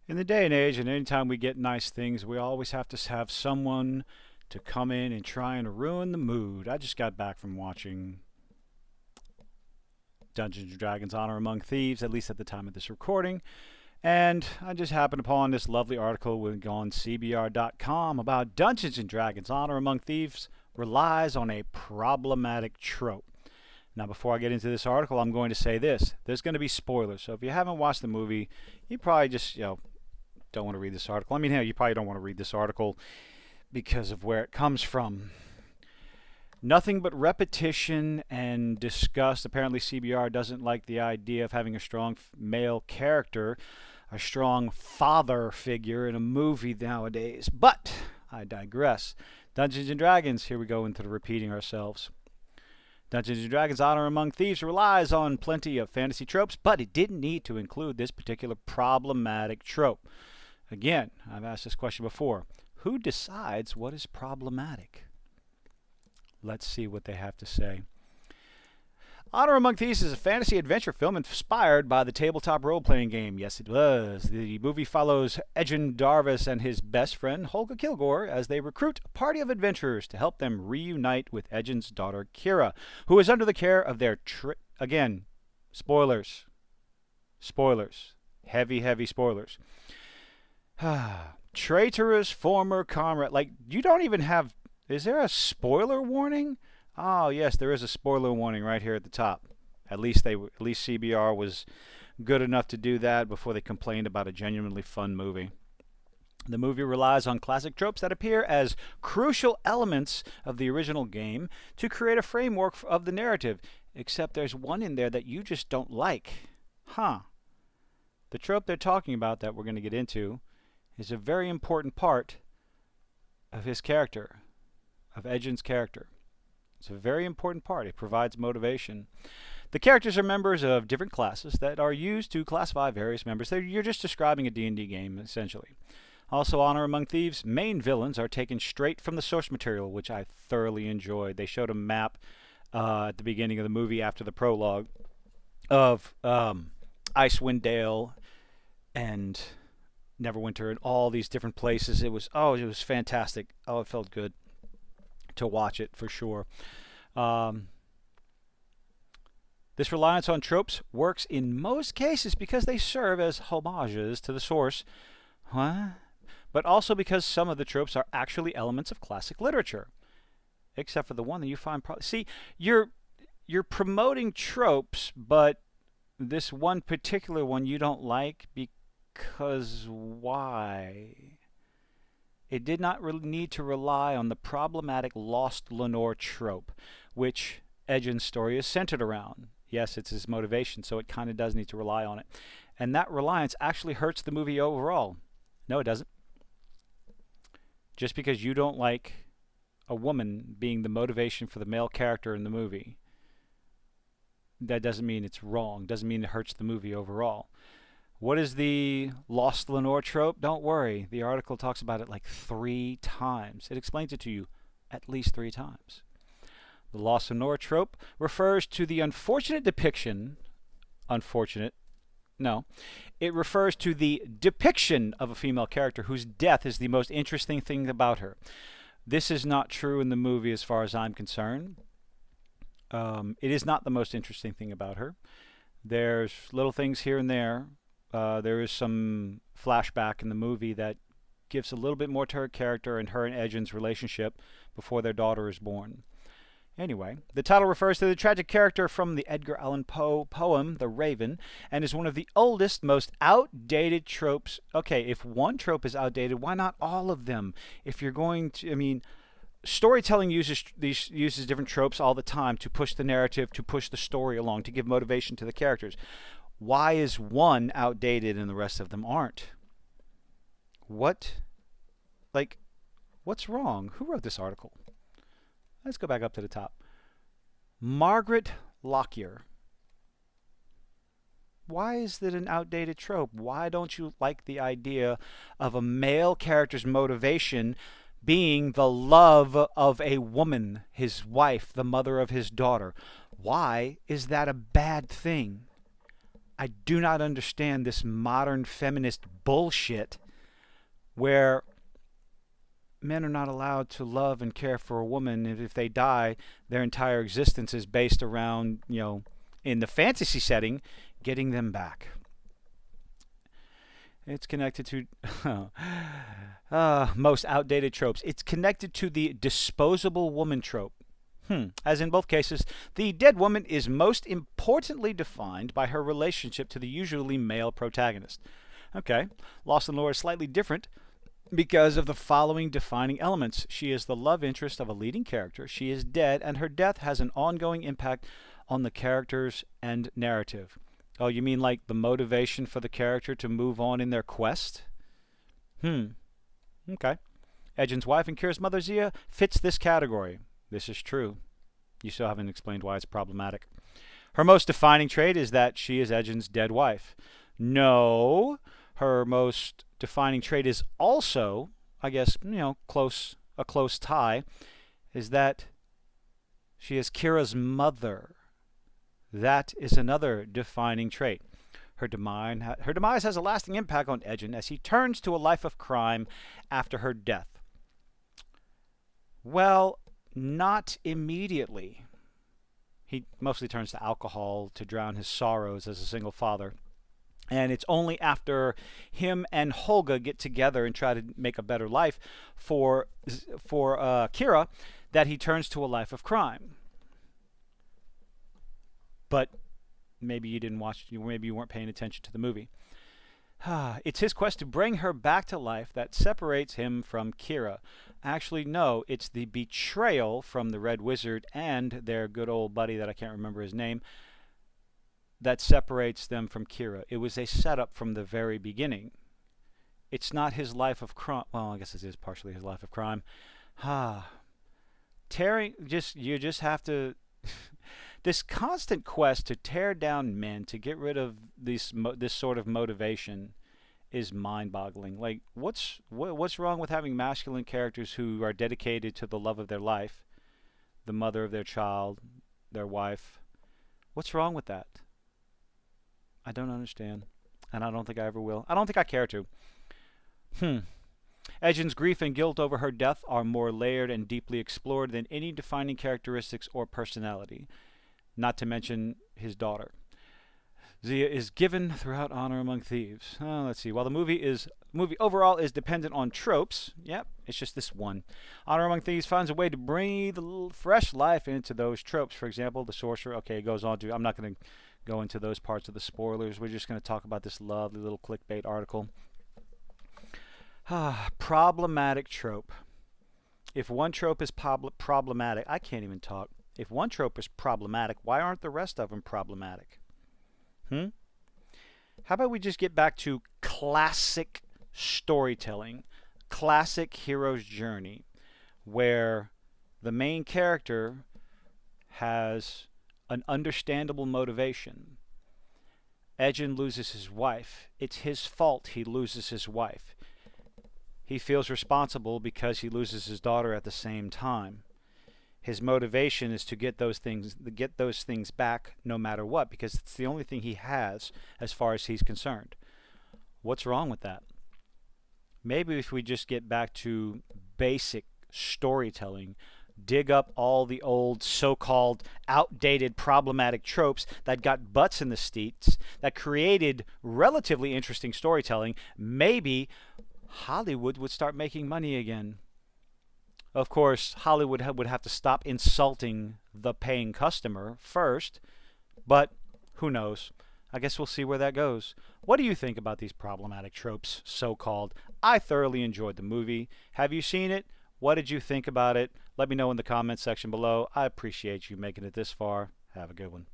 In the day and age, and anytime we get nice things, we always have to have someone to come in and try and ruin the mood. I just got back from watching Dungeons and Dragons Honor Among Thieves, at least at the time of this recording. And I just happened upon this lovely article on CBR.com about Dungeons and Dragons Honor Among Thieves relies on a problematic trope. Now, before I get into this article, I'm going to say this. There's going to be spoilers. So if you haven't watched the movie, you probably just, don't want to read this article. I mean, hell, you probably don't want to read this article because of where it comes from. Nothing but repetition and disgust. Apparently, CBR doesn't like the idea of having a strong male character, a strong father figure in a movie nowadays. But I digress. Dungeons and Dragons, here we go into the repeating ourselves. Dungeons and Dragons Honor Among Thieves relies on plenty of fantasy tropes, but it didn't need to include this particular problematic trope. Again, I've asked this question before. Who decides what is problematic? Let's see what they have to say. Honor Among Thieves is a fantasy adventure film inspired by the tabletop role-playing game. Yes, it was. The movie follows Ejin Darvis and his best friend, Holga Kilgore, as they recruit a party of adventurers to help them reunite with Ejin's daughter, Kira, who is under the care of their... Again, spoilers. Spoilers. Heavy, heavy spoilers. Traitorous former comrade. Like, you don't even have... Is there a spoiler warning? Oh, yes, there is a spoiler warning right here at the top. At least CBR was good enough to do that before they complained about a genuinely fun movie. The movie relies on classic tropes that appear as crucial elements of the original game to create a framework of the narrative, except there's one in there that you just don't like. Huh. The trope they're talking about that we're going to get into is a very important part of his character, of Ejin's character. It's a very important part. It provides motivation. The characters are members of different classes that are used to classify various members. You're just describing a D&D game, essentially. Also, Honor Among Thieves' main villains are taken straight from the source material, which I thoroughly enjoyed. They showed a map at the beginning of the movie after the prologue of Icewind Dale and Neverwinter and all these different places. It was fantastic. Oh, it felt good to watch it for sure. This reliance on tropes works in most cases because they serve as homages to the source, but also because some of the tropes are actually elements of classic literature, except for the one that you find see, you're promoting tropes, but this one particular one you don't like because why? It did not need to rely on the problematic lost Lenore trope, which Ejin's story is centered around. Yes, it's his motivation, so it kind of does need to rely on it. And that reliance actually hurts the movie overall. No, it doesn't. Just because you don't like a woman being the motivation for the male character in the movie, that doesn't mean it's wrong. Doesn't mean it hurts the movie overall. What is the lost Lenore trope? Don't worry. The article talks about it like 3 times. It explains it to you at least 3 times. The lost Lenore trope refers to the unfortunate depiction... It refers to the depiction of a female character whose death is the most interesting thing about her. This is not true in the movie as far as I'm concerned. It is not the most interesting thing about her. There's little things here and there. There is some flashback in the movie that gives a little bit more to her character and her and Ejin's relationship before their daughter is born. Anyway, the title refers to the tragic character from the Edgar Allan Poe poem, The Raven, and is one of the oldest, most outdated tropes. Okay, if one trope is outdated, why not all of them? If you're going to, storytelling uses different tropes all the time to push the narrative, to push the story along, to give motivation to the characters. Why is one outdated and the rest of them aren't? What's wrong? Who wrote this article? Let's go back up to the top. Margaret Lockyer. Why is that an outdated trope? Why don't you like the idea of a male character's motivation being the love of a woman, his wife, the mother of his daughter? Why is that a bad thing? I do not understand this modern feminist bullshit where men are not allowed to love and care for a woman, and if they die, their entire existence is based around, in the fantasy setting, getting them back. It's connected to most outdated tropes. It's connected to the disposable woman trope. As in both cases, the dead woman is most importantly defined by her relationship to the usually male protagonist. Okay, Lost in Lore is slightly different because of the following defining elements. She is the love interest of a leading character. She is dead, and her death has an ongoing impact on the characters and narrative. Oh, you mean like the motivation for the character to move on in their quest? Okay. Ejin's wife and Kira's mother, Zia, fits this category. This is true. You still haven't explained why it's problematic. Her most defining trait is that she is Ejin's dead wife. No, her most defining trait is also, I guess, a close tie, is that she is Kira's mother. That is another defining trait. Her demise has a lasting impact on Ejin as he turns to a life of crime after her death. Well, not immediately. He mostly turns to alcohol to drown his sorrows as a single father. And it's only after him and Holga get together and try to make a better life for Kira that he turns to a life of crime. But maybe you didn't watch, maybe you weren't paying attention to the movie. It's his quest to bring her back to life that separates him from Kira. Actually, no, it's the betrayal from the Red Wizard and their good old buddy that I can't remember his name that separates them from Kira. It was a setup from the very beginning. It's not his life of crime. Well, I guess it is partially his life of crime. You just have to... This constant quest to tear down men, to get rid of this sort of motivation, is mind-boggling. Like, what's wrong with having masculine characters who are dedicated to the love of their life, the mother of their child, their wife? What's wrong with that? I don't understand, and I don't think I ever will. I don't think I care to. Ejin's grief and guilt over her death are more layered and deeply explored than any defining characteristics or personality. Not to mention his daughter. Zia is given throughout Honor Among Thieves. Let's see. While the movie overall is dependent on tropes, it's just this one. Honor Among Thieves finds a way to breathe a little fresh life into those tropes. For example, the sorcerer. Okay, it goes on to. I'm not going to go into those parts of the spoilers. We're just going to talk about this lovely little clickbait article. Problematic trope. If one trope is problematic, I can't even talk. If one trope is problematic, why aren't the rest of them problematic? How about we just get back to classic storytelling, classic hero's journey, where the main character has an understandable motivation. Ejin loses his wife. It's his fault he loses his wife. He feels responsible because he loses his daughter at the same time. His motivation is to get those things back no matter what, because it's the only thing he has as far as he's concerned. What's wrong with that? Maybe if we just get back to basic storytelling, dig up all the old so-called outdated problematic tropes that got butts in the seats, that created relatively interesting storytelling, maybe Hollywood would start making money again. Of course, Hollywood would have to stop insulting the paying customer first, but who knows? I guess we'll see where that goes. What do you think about these problematic tropes, so-called? I thoroughly enjoyed the movie. Have you seen it? What did you think about it? Let me know in the comments section below. I appreciate you making it this far. Have a good one.